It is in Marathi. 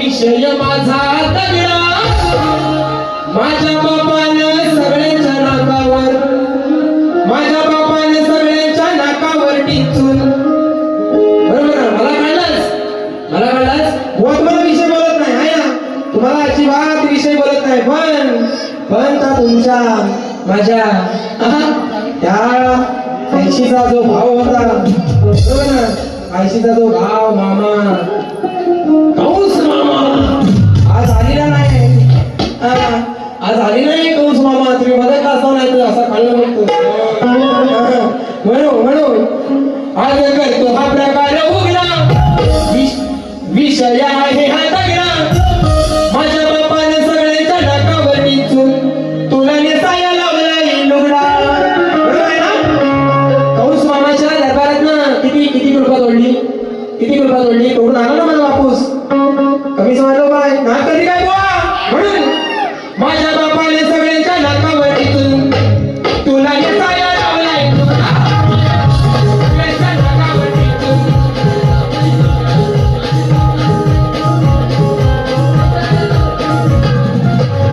विषय माझा तगडा, माझ्या बापानं सगळ्यांच्या नाकावर, माझ्या बापानं सगळ्यांच्या नाकावर टिचून. बरोबर, मला कळलंच, मला कळलंच. बुवा तुम्हाला विषय बोलत नाही आहे ना, तुम्हाला अजिबात विषय बोलत नाही. पण त्या तुमच्या माझ्या त्या ऐशीचा जो भाव होता, बरोबर ना, ऐशीचा जो भाव मामा, कौस मामा आज आलेला नाही. आज आली नाही कौस मामा. तुम्ही बघत असा नाही तर असा खाल्लं म्हणतो म्हणून आज करतो हा प्रकार उघडा. विषय आहे हा तगडा, माझ्या बापाने सगळ्यांच्या नाकावर टिचून तुला नेसाया लावलाय लुगडा. बरोबर आहे ना? कौस मामाच्या दरबारात ना किती कृपा तोडली, किती कृपा तोडली. तोडून आला ना मला वापूस. कमी समजलो काय ना, कधी काय बोल